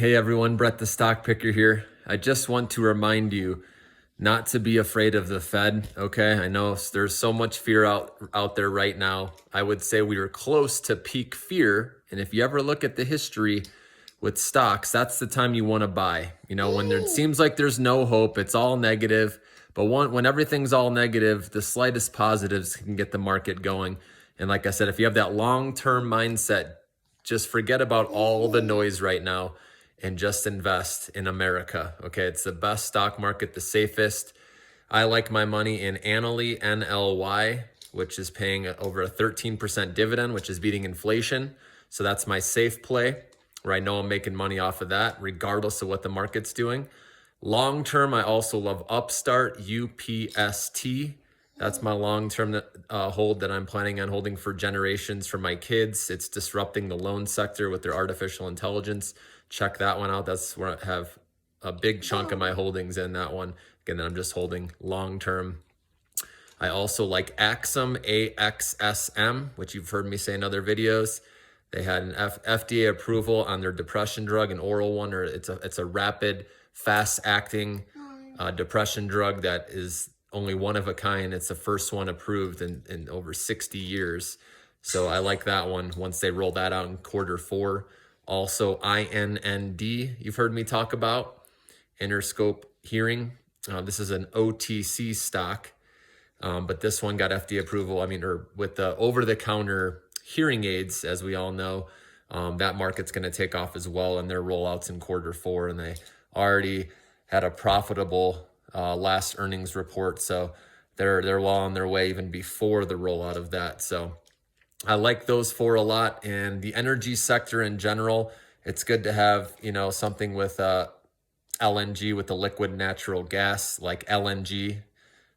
Hey everyone, Brett the Stock Picker here. I just want to remind you not to be afraid of the Fed, okay? I know there's so much fear out there right now. I would say we are close to peak fear, and if you ever look at the history with stocks, that's the time you want to buy. You know, when it seems like there's no hope, it's all negative, but when everything's all negative, the slightest positives can get the market going. And like I said, if you have that long-term mindset, just forget about all the noise right now and just invest in America. Okay, it's the best stock market, the safest. I like my money in Annaly, NLY, which is paying over a 13% dividend, which is beating inflation. So that's my safe play where I know I'm making money off of that, regardless of what the market's doing. Long term, I also love Upstart, UPST. That's my long-term hold that I'm planning on holding for generations for my kids. It's disrupting the loan sector with their artificial intelligence. Check that one out. That's where I have a big chunk of my holdings in that one. Again, I'm just holding long-term. I also like Axum, AXSM, which you've heard me say in other videos. They had an FDA approval on their depression drug, an oral one, or it's a rapid, fast-acting depression drug that is only one of a kind. It's the first one approved in over 60 years. So I like that one once they roll that out in Q4. Also, INND, you've heard me talk about, Interscope Hearing. This is an OTC stock, but this one got FDA approval. I mean, or with the over-the-counter hearing aids, as we all know, that market's going to take off as well, and their rollouts in Q4, and they already had a profitable last earnings report, so they're well on their way even before the rollout of that. So I like those four a lot. And the energy sector in general, it's good to have, you know, something with LNG, with the liquid natural gas, like LNG.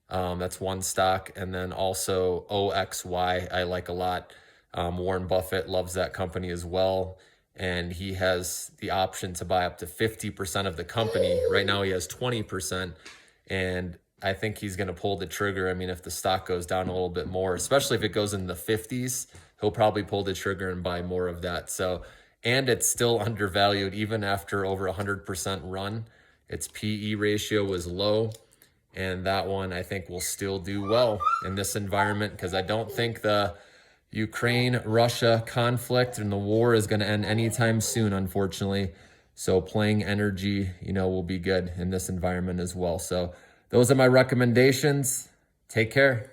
That's one stock. And then also OXY, I like a lot. Warren Buffett loves that company as well. And he has the option to buy up to 50% of the company. Right now he has 20%. And I think he's going to pull the trigger. I mean, if the stock goes down a little bit more, especially if it goes in the 50s, he'll probably pull the trigger and buy more of that. So, and it's still undervalued even after over 100% run. Its PE ratio was low. And that one I think will still do well in this environment, because I don't think the Ukraine-Russia conflict and the war is going to end anytime soon, unfortunately. So playing energy, you know, will be good in this environment as well. So those are my recommendations. Take care.